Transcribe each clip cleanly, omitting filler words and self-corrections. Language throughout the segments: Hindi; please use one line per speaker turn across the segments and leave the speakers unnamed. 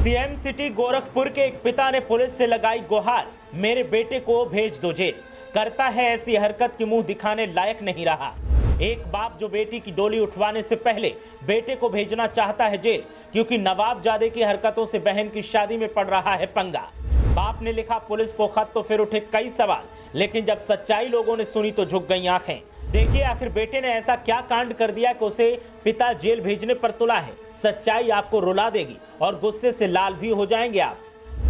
सीएम सिटी गोरखपुर के एक पिता ने पुलिस से लगाई गुहार, मेरे बेटे को भेज दो जेल। करता है ऐसी हरकत कि मुंह दिखाने लायक नहीं रहा। एक बाप जो बेटी की डोली उठवाने से पहले बेटे को भेजना चाहता है जेल, क्योंकि नवाबजादे की हरकतों से बहन की शादी में पड़ रहा है पंगा। बाप ने लिखा पुलिस को खत तो फिर उठे कई सवाल, लेकिन जब सच्चाई लोगों ने सुनी तो झुक गई आंखें। देखिए आखिर बेटे ने ऐसा क्या कांड कर दिया कि उसे पिता जेल भेजने पर तुला है। सच्चाई आपको रुला देगी और गुस्से से लाल भी हो जाएंगे आप।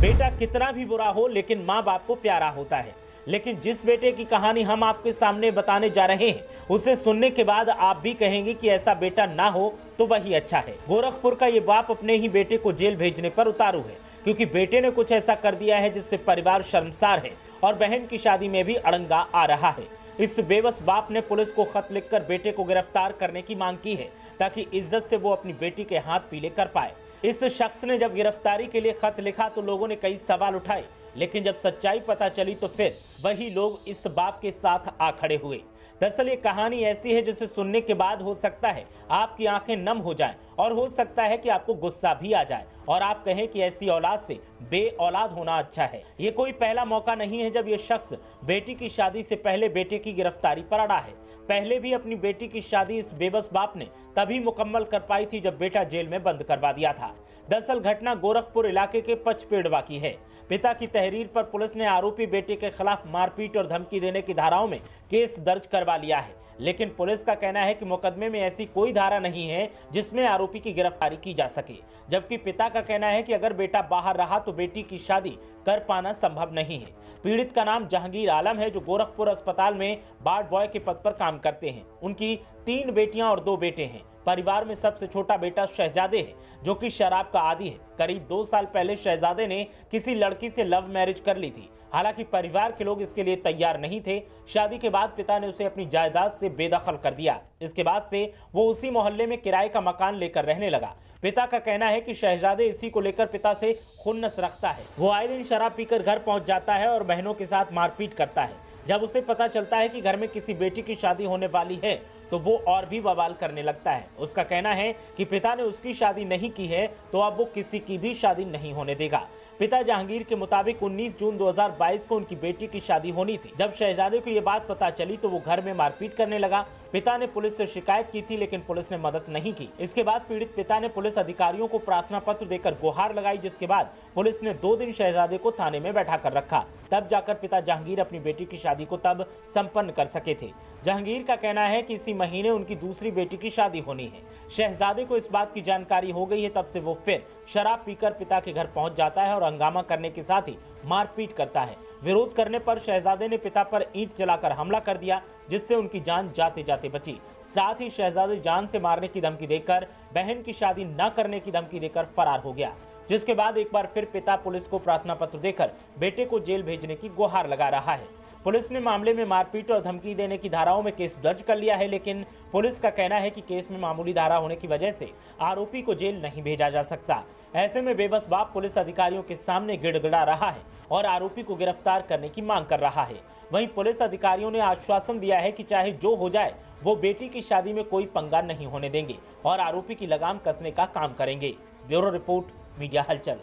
बेटा कितना भी बुरा हो लेकिन माँ बाप को प्यारा होता है, लेकिन जिस बेटे की कहानी हम आपके सामने बताने जा रहे हैं उसे सुनने के बाद आप भी कहेंगे कि ऐसा बेटा ना हो तो वही अच्छा है। गोरखपुर का ये बाप अपने ही बेटे को जेल भेजने पर उतारू है, क्योंकि बेटे ने कुछ ऐसा कर दिया है जिससे परिवार शर्मसार है और बहन की शादी में भी अड़ंगा आ रहा है। इस बेबस बाप ने पुलिस को खत लिखकर बेटे को गिरफ्तार करने की मांग की है, ताकि इज्जत से वो अपनी बेटी के हाथ पीले कर पाए। इस शख्स ने जब गिरफ्तारी के लिए खत लिखा तो लोगों ने कई सवाल उठाए, लेकिन जब सच्चाई पता चली तो फिर वही लोग इस बाप के साथ आ खड़े हुए। दरअसल ये कहानी ऐसी है जिसे सुनने के बाद हो सकता है आपकी आंखें नम हो जाएं और हो सकता है कि आपको गुस्सा भी आ जाए और आप कहें कि ऐसी औलाद से बे औलाद होना अच्छा है। ये कोई पहला मौका नहीं है जब ये शख्स बेटी की शादी से पहले बेटे की गिरफ्तारी पर अड़ा है। पहले भी अपनी बेटी की शादी इस बेबस बाप ने तभी मुकम्मल कर पाई थी जब बेटा जेल में बंद करवा दिया था। दरअसल घटना गोरखपुर इलाके के पचपेड़वा की है। पिता की तहरीर पर पुलिस ने आरोपी बेटे के खिलाफ मारपीट और धमकी देने की धाराओं में केस दर्ज करवा लिया है, लेकिन पुलिस का कहना है कि मुकदमे में ऐसी कोई धारा नहीं है जिसमें आरोपी की गिरफ्तारी की जा सके। जबकि पिता का कहना है कि अगर बेटा बाहर रहा तो बेटी की शादी कर पाना संभव नहीं है। पीड़ित का नाम जहांगीर आलम है, जो गोरखपुर अस्पताल में वार्ड बॉय के पद पर काम करते हैं। उनकी 3 बेटियां और 2 बेटे हैं। परिवार में सबसे छोटा बेटा शहजादे है, जो कि शराब का आदी है। करीब 2 साल पहले शहजादे ने किसी लड़की से लव मैरिज कर ली थी। हालांकि परिवार के लोग इसके लिए तैयार नहीं थे। शादी के बाद पिता ने उसे अपनी जायदाद से बेदखल कर दिया। इसके बाद से वो उसी मोहल्ले में किराए का मकान लेकर रहने लगा। पिता का कहना है कि शहजादे इसी को लेकर पिता से खुन्नस रखता है। वो आए दिन शराब पीकर घर पहुंच जाता है और बहनों के साथ मारपीट करता है। जब उसे पता चलता है कि घर में किसी बेटी की शादी होने वाली है तो वो और भी बवाल करने लगता है। उसका कहना है कि पिता ने उसकी शादी नहीं की है तो अब वो किसी की भी शादी नहीं होने देगा। पिता जहांगीर के मुताबिक 19 जून 2022 को उनकी बेटी की शादी होनी थी। जब शहजादे को ये बात पता चली तो वो घर में मारपीट करने लगा। पिता ने पुलिस से शिकायत की थी, लेकिन पुलिस ने मदद नहीं की। इसके बाद पीड़ित पिता ने पुलिस अधिकारियों को प्रार्थना पत्र देकर गुहार लगाई, जिसके बाद पुलिस ने 2 दिन शहजादे को थाने में बैठा कर रखा। तब जाकर पिता जहांगीर अपनी बेटी की शादी को तब संपन्न कर सके थे। जहांगीर का कहना है कि इसी महीने उनकी दूसरी बेटी की शादी होनी है। शहजादे को इस बात की जानकारी हो गई है, तब से वो फिर शराब पीकर पिता के घर पहुंच जाता है और हंगामा करने के साथ ही मारपीट करता है। विरोध करने पर शहजादे ने पिता पर ईंट चलाकर हमला कर दिया, जिससे उनकी जान जाते जाते बची। साथ ही शहजादे जान से मारने की धमकी देकर बहन की शादी न करने की धमकी देकर फरार हो गया, जिसके बाद एक बार फिर पिता पुलिस को प्रार्थना पत्र देकर बेटे को जेल भेजने की गुहार लगा रहा है। पुलिस ने मामले में मारपीट और धमकी देने की धाराओं में केस दर्ज कर लिया है, लेकिन पुलिस का कहना है कि केस में मामूली धारा होने की वजह से आरोपी को जेल नहीं भेजा जा सकता। ऐसे में बेबस बाप पुलिस अधिकारियों के सामने गिड़गिड़ा रहा है और आरोपी को गिरफ्तार करने की मांग कर रहा है। वहीं पुलिस अधिकारियों ने आश्वासन दिया है कि चाहे जो हो जाए वो बेटी की शादी में कोई पंगा नहीं होने देंगे और आरोपी की लगाम कसने का काम करेंगे। ब्यूरो रिपोर्ट, मीडिया हलचल।